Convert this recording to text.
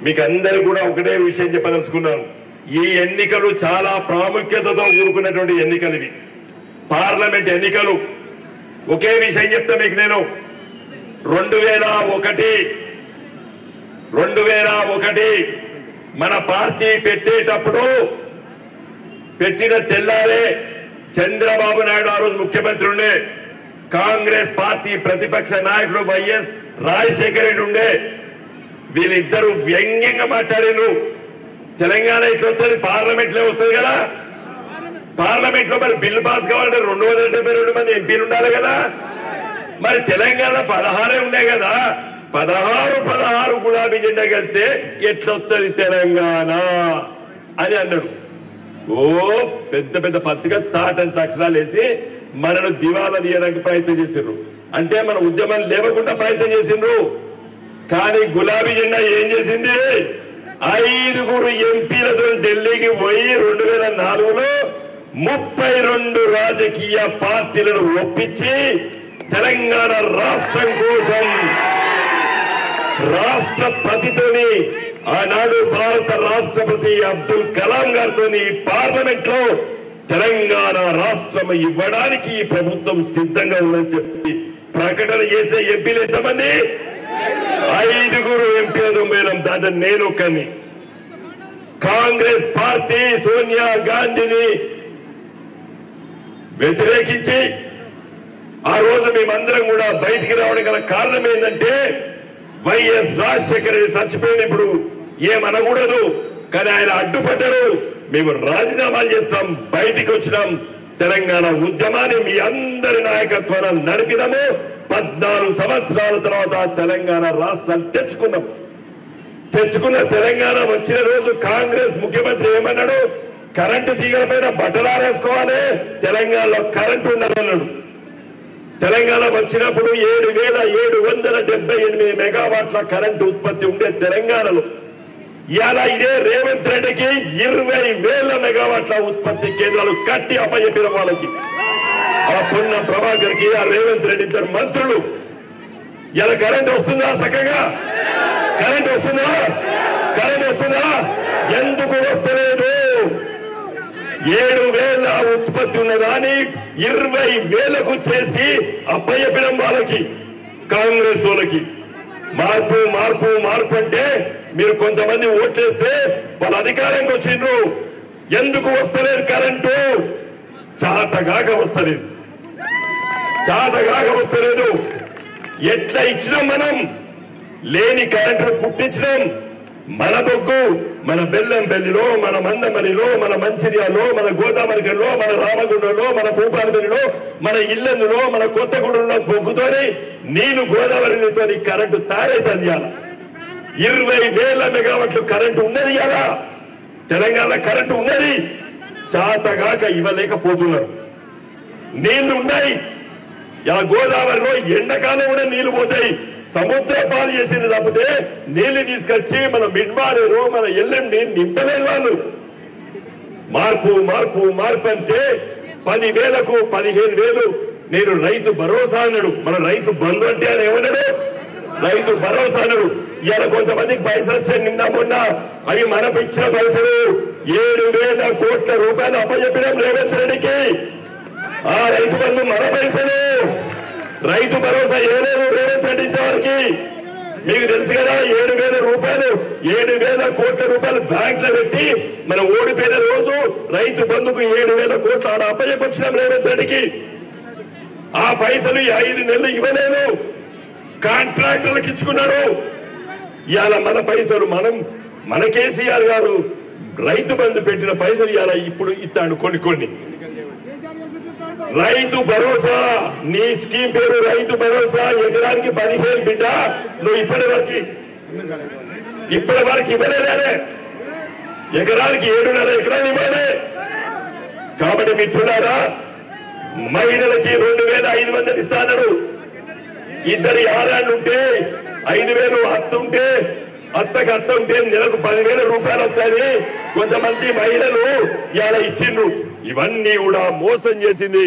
మీకు అందరికీ కూడా ఒకటే విషయం చెప్పదలుచుకున్నాను. ఈ ఎన్నికలు చాలా ప్రాముఖ్యతతో కూడుకున్నటువంటి ఎన్నికలు ఇవి, పార్లమెంట్ ఎన్నికలు. ఒకే విషయం చెప్తా మీకు నేను. 2001 మన పార్టీ పెట్టేటప్పుడు పెట్టిన తెల్లారే చంద్రబాబు నాయుడు ఆ రోజు ముఖ్యమంత్రి ఉండే, కాంగ్రెస్ పార్టీ ప్రతిపక్ష నాయకుడు వైఎస్ రాజశేఖర రెడ్డి ఉండే. వీళ్ళిద్దరూ వ్యంగ్యంగా మాట్లాడారు. తెలంగాణ ఇట్లా వస్తుంది, పార్లమెంట్ లో వస్తుంది కదా, పార్లమెంట్ లో మరి బిల్లు పాస్ కావాలంటే 272 మంది ఎంపీలు ఉండాలి కదా. మరి తెలంగాణ 16 ఉన్నాయి కదా, 16 గులాబీ జెండా కలిస్తే ఎట్లొస్తుంది తెలంగాణ అని అన్నాడు. ఓ పెద్ద పెద్ద పత్రిక తాటంత అక్షరాలు వేసి మనను దివాలా తీయడానికి ప్రయత్నం చేసిండ్రు. అంటే మన ఉద్యమం లేవకుండా ప్రయత్నం చేసిండ్రు. కానీ గులాబీ జెండా ఏం చేసింది? 5 ఎంపీలతో ఢిల్లీకి పోయి 2004లో 32 రాజకీయ పార్టీలను ఒప్పించి తెలంగాణ రాష్ట్రం కోసం రాష్ట్రపతితోని, ఆనాడు భారత రాష్ట్రపతి అబ్దుల్ కలాం గారితో పార్లమెంట్ లో తెలంగాణ రాష్ట్రం ఇవ్వడానికి ఈ ప్రభుత్వం సిద్ధంగా ఉందని చెప్పి ప్రకటన చేసే ఎంపీలు ఎంతమంది? 5 ఎంపీలతో మేడం. దాంట్లో నేను ఒక్కని. కాంగ్రెస్ పార్టీ సోనియా గాంధీని వ్యతిరేకించి ఆ రోజు మేమందరం కూడా బయటికి రావడం గల కారణం ఏంటంటే, వైఎస్ రాజశేఖర రెడ్డి చచ్చిపోయిన ఇప్పుడు ఏమనకూడదు, కానీ ఆయన అడ్డుపడ్డారు. మేము రాజీనామాలు చేస్తాం, బయటికి వచ్చినాం. తెలంగాణ ఉద్యమాన్ని మీ అందరి నాయకత్వాన నడిపినాము. 14 సంవత్సరాల తర్వాత తెలంగాణ రాష్ట్రాన్ని తెచ్చుకున్న తెలంగాణ వచ్చిన రోజు కాంగ్రెస్ ముఖ్యమంత్రి ఏమన్నాడు? కరెంటు తీగల పైన బట్టలారేసుకోవాలి, తెలంగాణలో కరెంటు ఉండాలన్నాడు. తెలంగాణ వచ్చినప్పుడు 7,778 మెగావాట్ల కరెంటు ఉత్పత్తి ఉండే తెలంగాణలో ఇలా ఇదే రేవంత్ రెడ్డికి 20,000 మెగావాట్ల ఉత్పత్తి కేంద్రాలు కట్టి అప్పచెప్పిన వాళ్ళకి, ఆ పొన్న ప్రభాకర్ కి, ఆ రేవంత్ రెడ్డి ఇద్దరు మంత్రులు. ఇలా కరెంట్ వస్తుందా? చక్కగా కరెంట్ వస్తుందా? ఎందుకు వస్తలేదు? 7,000 ఉత్పత్తి ఉన్నదాన్ని 20,000కు చేసి అప్పచెప్పిన వాళ్ళకి, కాంగ్రెస్ వాళ్ళకి. మార్పు అంటే మీరు కొంతమంది ఓట్లేస్తే వాళ్ళ అధికారంగా వచ్చిండ్రు. ఎందుకు వస్తలేదు కరెంటు? చాతగాక వస్తలేదు. ఎట్లా ఇచ్చినాం మనం? లేని కరెంటును పుట్టించినాం. మన బొగ్గు, మన బెల్లంపల్లిలో, మన మందమరిలో, మన మంచిర్యాలలో, మన గోదావరిలో, మన రామగుండంలో, మన భూపాలపల్లిలో, మన ఇల్లందులో, మన కొత్తగూడెంలో బొగ్గుతోని నీళ్లు గోదావరితో కరెంటు తయారైతుంది. 20,000 మెగావాట్లు కరెంటు ఉన్నది కదా, తెలంగాణ కరెంటు ఉన్నది. చాతగాక ఇవ్వలేకపోతున్నారు. నీళ్లు ఉన్నాయి. గోదావరిలో ఎండాకాలం కూడా నీళ్లు పోతాయి. సముద్ర పాలు చేసింది తప్పితే నీళ్లు తీసుకొచ్చి మన మిడ్మానేరు, మన ఎల్లండి నింపలేని వాళ్ళు. మార్పు అంటే 10,000కు 15,000. నేను రైతు భరోసా అన్నాడు. మన రైతు బంధు అంటే ఆయన ఏమన్నాడు? రైతు భరోసా అన్నాడు. ఇలా కొంతమందికి పైసలు వచ్చాయి నిన్న మొన్న, అవి మనకు ఇచ్చిన పైసలు 7,000 కోట్ల రూపాయలు అప్పచెప్పినాం రేవంత్ రెడ్డికి. ఆ రైతు బంధు మన పైసలు. రైతు భరోసా ఏలేదు రేవంత్ రెడ్డి ఇంతవరకు. మీకు తెలుసు కదా, 7,000 కోట్ల రూపాయలు బ్యాంక్ లో పెట్టి మనం ఓడిపోయిన రోజు రైతు బంధుకు 7,000 కోట్లు ఆడ అప్పచెప్పొచ్చినాం రేవంత్ రెడ్డికి. ఆ పైసలు 5 నెలలు ఇవ్వలేదు, కాంట్రాక్టర్లకు ఇచ్చుకున్నారు. ఇవాళ మన పైసలు మన కేసీఆర్ గారు రైతు బంధు పెట్టిన పైసలు ఇవాళ ఇప్పుడు ఇస్తాడు కొన్ని. రైతు భరోసా, నీ స్కీమ్ పేరు రైతు భరోసా. ఎకరానికి 15 బిడ్డ. నువ్వు ఇప్పటి వరకు ఇవ్వలేదే. ఎకరానికి 7.5 ఎకరాలు ఇవ్వాలి. కాబట్టి మిత్రులారా, మహిళలకి 2,500 ఇస్తాడు. 2 ఆరాళ్ళు ఉంటే 5,000 అత్తకు అత్త ఉంటే నెలకు 10,000 రూపాయలు వస్తాయని కొంతమంది మహిళలు ఇలా ఇచ్చిండ్రు. ఇవన్నీ కూడా మోసం చేసింది